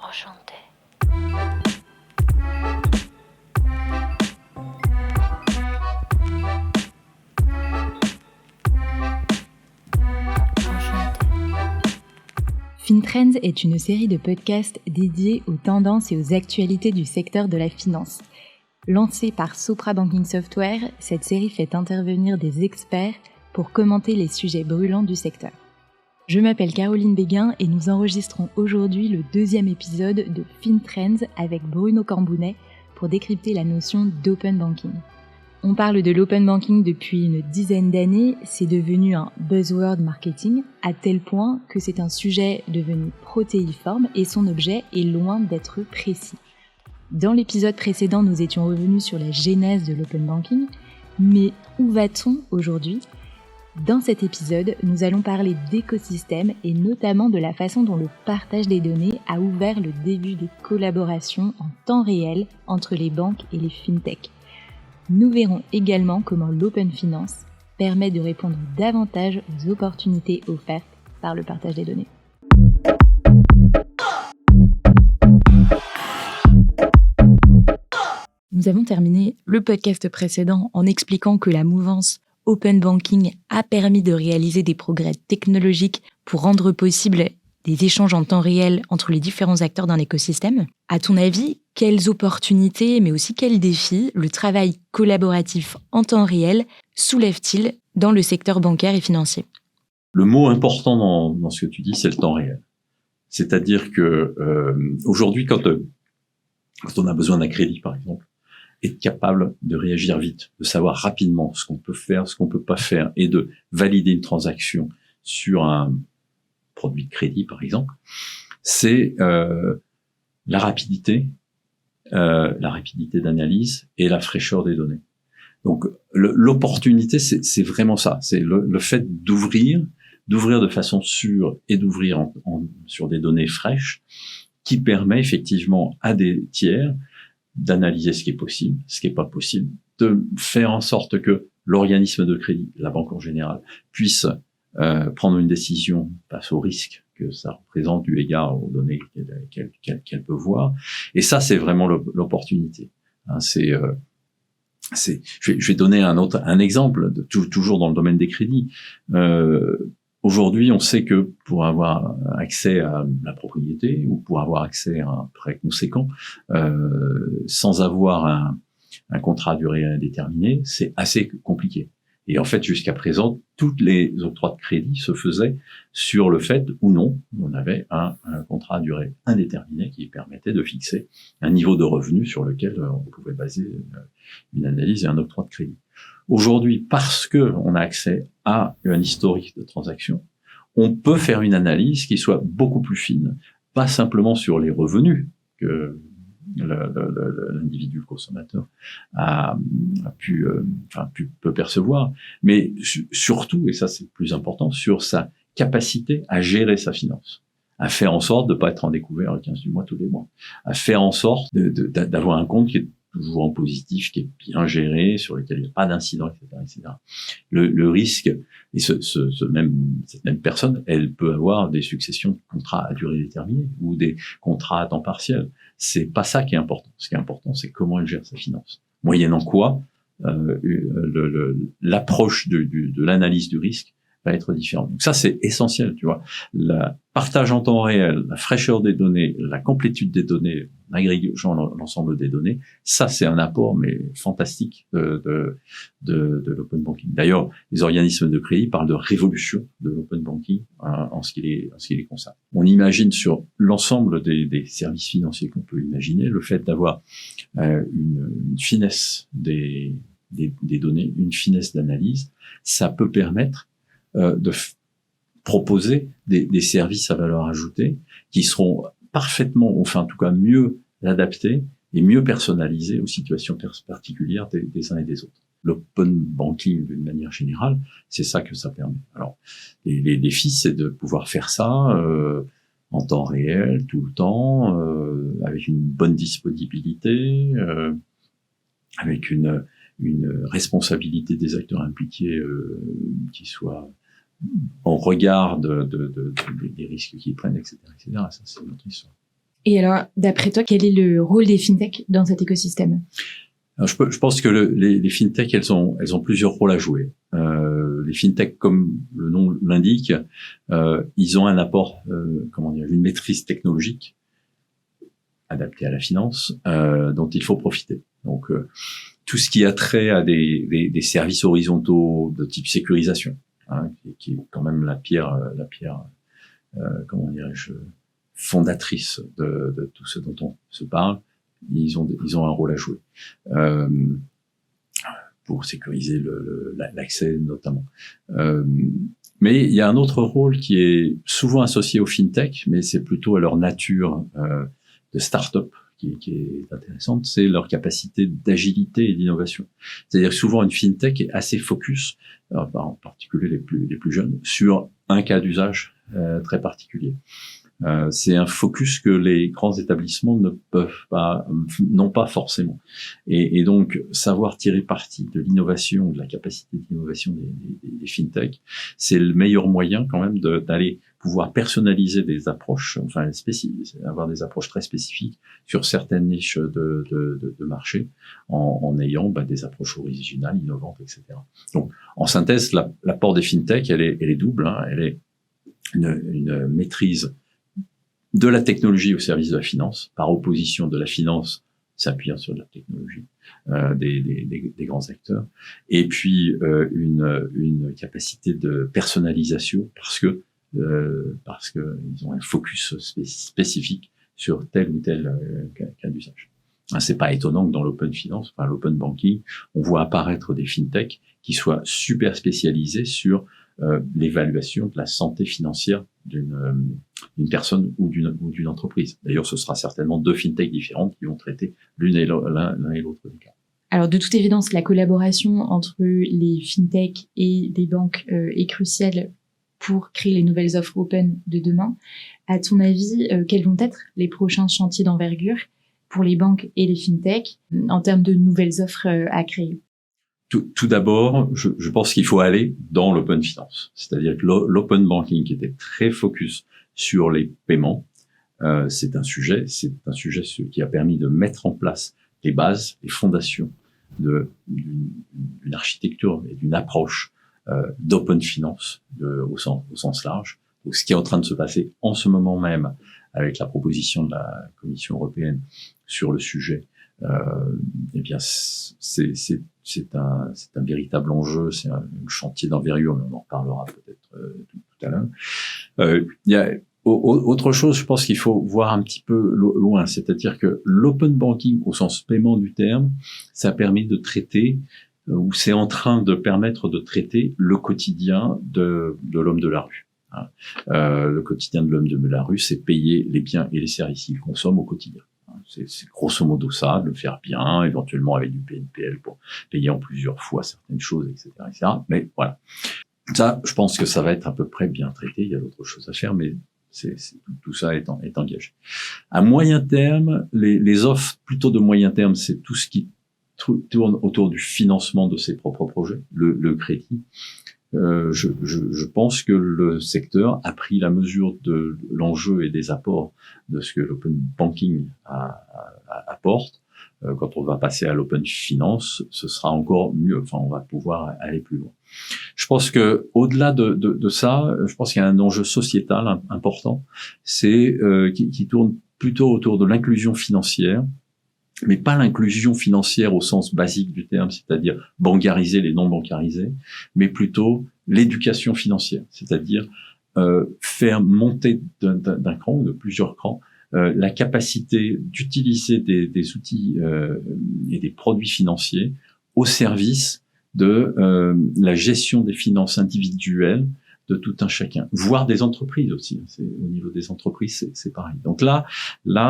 Enchantée. FinTrends est une série de podcasts dédiés aux tendances et aux actualités du secteur de la finance. Lancée par Sopra Banking Software, cette série fait intervenir des experts pour commenter les sujets brûlants du secteur. Je m'appelle Caroline Béguin et nous enregistrons aujourd'hui le 2e épisode de FinTrends avec Bruno Cambounet pour décrypter la notion d'open banking. On parle de l'open banking depuis une dizaine d'années, c'est devenu un buzzword marketing à tel point que c'est un sujet devenu protéiforme et son objet est loin d'être précis. Dans l'épisode précédent, nous étions revenus sur la genèse de l'open banking, mais où va-t-on aujourd'hui ? Dans cet épisode, nous allons parler d'écosystème et notamment de la façon dont le partage des données a ouvert le début des collaborations en temps réel entre les banques et les fintechs. Nous verrons également comment l'open finance permet de répondre davantage aux opportunités offertes par le partage des données. Nous avons terminé le podcast précédent en expliquant que la mouvance Open Banking a permis de réaliser des progrès technologiques pour rendre possible des échanges en temps réel entre les différents acteurs d'un écosystème. À ton avis, quelles opportunités, mais aussi quels défis, le travail collaboratif en temps réel soulève-t-il dans le secteur bancaire et financier ? Le mot important dans ce que tu dis, c'est le temps réel. C'est-à-dire que aujourd'hui, quand on a besoin d'un crédit, par exemple, être capable de réagir vite, de savoir rapidement ce qu'on peut faire, ce qu'on peut pas faire, et de valider une transaction sur un produit de crédit, par exemple, c'est la rapidité d'analyse et la fraîcheur des données. Donc, l'opportunité, c'est vraiment ça. C'est le fait d'ouvrir de façon sûre et d'ouvrir sur des données fraîches qui permet effectivement à des tiers d'analyser ce qui est possible, ce qui est pas possible, de faire en sorte que l'organisme de crédit, la banque en général, puisse prendre une décision face au risque que ça représente eu égard aux données qu'elle peut voir. Et ça, c'est vraiment l'opportunité. Hein, je vais donner un exemple, toujours dans le domaine des crédits. Aujourd'hui, on sait que pour avoir accès à la propriété ou pour avoir accès à un prêt conséquent, sans avoir un contrat à durée indéterminée, c'est assez compliqué. Et en fait, jusqu'à présent, tous les octrois de crédit se faisaient sur le fait ou non, on avait un contrat à durée indéterminée qui permettait de fixer un niveau de revenu sur lequel on pouvait baser une analyse et un octroi de crédit. Aujourd'hui, parce que on a accès à un historique de transactions, on peut faire une analyse qui soit beaucoup plus fine, pas simplement sur les revenus que l'individu, le consommateur, peut percevoir, mais surtout, et ça c'est le plus important, sur sa capacité à gérer sa finance, à faire en sorte de ne pas être en découvert le 15 du mois tous les mois, à faire en sorte d'avoir un compte qui est toujours en positif, qui est bien géré, sur lequel il n'y a pas d'incident, etc. Le risque, et cette même personne, elle peut avoir des successions de contrats à durée déterminée ou des contrats à temps partiel. C'est pas ça qui est important. Ce qui est important, c'est comment elle gère sa finance. Moyennant quoi, l'approche de l'analyse du risque va être différente. Donc ça, c'est essentiel, tu vois. Le partage en temps réel, la fraîcheur des données, la complétude des données, l'agrégation l'ensemble des données, ça, c'est un apport, mais fantastique de l'open banking. D'ailleurs, les organismes de crédit parlent de révolution de l'open banking en ce qui les concerne. On imagine sur l'ensemble des services financiers qu'on peut imaginer, le fait d'avoir une finesse des données, une finesse d'analyse, ça peut permettre de proposer des services à valeur ajoutée qui seront parfaitement, enfin en tout cas mieux adaptés et mieux personnalisés aux situations particulières des uns et des autres. L'open banking, d'une manière générale, c'est ça que ça permet. Alors, les défis, c'est de pouvoir faire ça en temps réel, tout le temps, avec une bonne disponibilité, avec une responsabilité des acteurs impliqués qui soit en regard des risques qu'ils prennent, etc., etc. Ça, c'est notre histoire. Et alors, d'après toi, quel est le rôle des fintech dans cet écosystème ? Alors, je pense que les fintech, elles ont plusieurs rôles à jouer. Les fintech, comme le nom l'indique, ils ont un apport, une maîtrise technologique adaptée à la finance, dont il faut profiter. Donc, tout ce qui a trait à des services horizontaux de type sécurisation, qui est quand même la pierre, fondatrice de tout ce dont on se parle. Ils ont un rôle à jouer pour sécuriser l'accès notamment. Mais il y a un autre rôle qui est souvent associé aux fintech, mais c'est plutôt à leur nature de start-up qui est intéressante, c'est leur capacité d'agilité et d'innovation. C'est-à-dire que souvent une fintech est assez focus, en particulier les plus jeunes, sur un cas d'usage très particulier. C'est un focus que les grands établissements n'ont pas forcément. Et donc, savoir tirer parti de l'innovation, de la capacité d'innovation des fintech, c'est le meilleur moyen quand même d'aller pouvoir personnaliser des approches, avoir des approches très spécifiques sur certaines niches de marché, en ayant des approches originales, innovantes, etc. Donc, en synthèse, l'apport des fintech, elle est double. Elle est une maîtrise de la technologie au service de la finance, par opposition de la finance s'appuyant sur la technologie des grands acteurs, et puis une capacité de personnalisation parce que ils ont un focus spécifique sur tel ou tel cas d'usage. C'est pas étonnant que dans l'open finance, l'open banking, on voit apparaître des fintech qui soient super spécialisés sur l'évaluation de la santé financière d'une personne ou d'une entreprise. D'ailleurs, ce sera certainement 2 fintech différentes qui vont traiter l'un et l'autre des cas. Alors, de toute évidence, la collaboration entre les fintech et les banques est cruciale pour créer les nouvelles offres open de demain. À ton avis, quels vont être les prochains chantiers d'envergure pour les banques et les fintech en termes de nouvelles offres à créer ? Tout d'abord, je pense qu'il faut aller dans l'open finance. C'est-à-dire que l'open banking qui était très focus sur les paiements, c'est un sujet qui a permis de mettre en place les bases, les fondations d'une architecture et d'une approche d'open finance au sens large. Donc, ce qui est en train de se passer en ce moment même avec la proposition de la Commission européenne sur le sujet, eh bien, c'est un véritable enjeu, c'est un chantier d'envergure, on en reparlera peut-être tout à l'heure. Il y a autre chose, je pense qu'il faut voir un petit peu loin, c'est-à-dire que l'open banking au sens paiement du terme, ça a permis de traiter, ou c'est en train de permettre de traiter le quotidien de l'homme de la rue. Le quotidien de l'homme de la rue, c'est payer les biens et les services qu'il consomme au quotidien. C'est grosso modo ça, de le faire bien, éventuellement avec du PNPL pour payer en plusieurs fois certaines choses, etc., etc. Mais voilà. Ça, je pense que ça va être à peu près bien traité. Il y a d'autres choses à faire, mais tout ça est engagé. À moyen terme, les offres plutôt de moyen terme, c'est tout ce qui tourne autour du financement de ses propres projets, le crédit. Je pense que le secteur a pris la mesure de l'enjeu et des apports de ce que l'open banking apporte. Quand on va passer à l'open finance, ce sera encore mieux. Enfin, on va pouvoir aller plus loin. Je pense que au-delà de ça, je pense qu'il y a un enjeu sociétal important, c'est qui tourne plutôt autour de l'inclusion financière, mais pas l'inclusion financière au sens basique du terme, c'est-à-dire bancariser les non bancarisés, mais plutôt l'éducation financière, c'est-à-dire faire monter d'un cran ou de plusieurs crans la capacité d'utiliser des outils et des produits financiers au service de la gestion des finances individuelles de tout un chacun, voire des entreprises aussi. Au niveau des entreprises, c'est pareil. Donc là,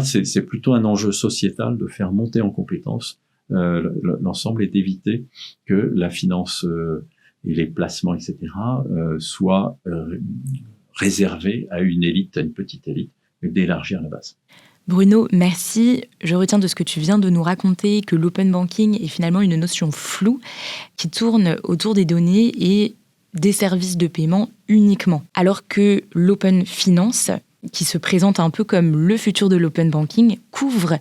c'est plutôt un enjeu sociétal de faire monter en compétence l'ensemble et d'éviter que la finance et les placements, etc., soient réservés à une élite, à une petite élite, mais d'élargir la base. Bruno, merci. Je retiens de ce que tu viens de nous raconter que l'open banking est finalement une notion floue qui tourne autour des données et des services de paiement uniquement. Alors que l'open finance qui se présente un peu comme le futur de l'open banking, couvre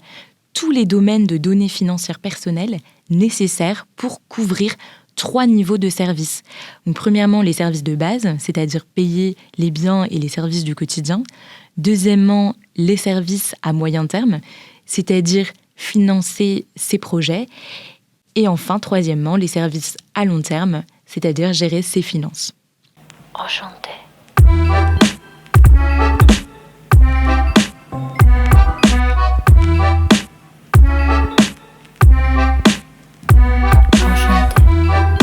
tous les domaines de données financières personnelles nécessaires pour couvrir 3 niveaux de services. Donc, premièrement, les services de base, c'est-à-dire payer les biens et les services du quotidien. Deuxièmement, les services à moyen terme, c'est-à-dire financer ses projets. Et enfin, troisièmement, les services à long terme, c'est-à-dire gérer ses finances. Enchantée.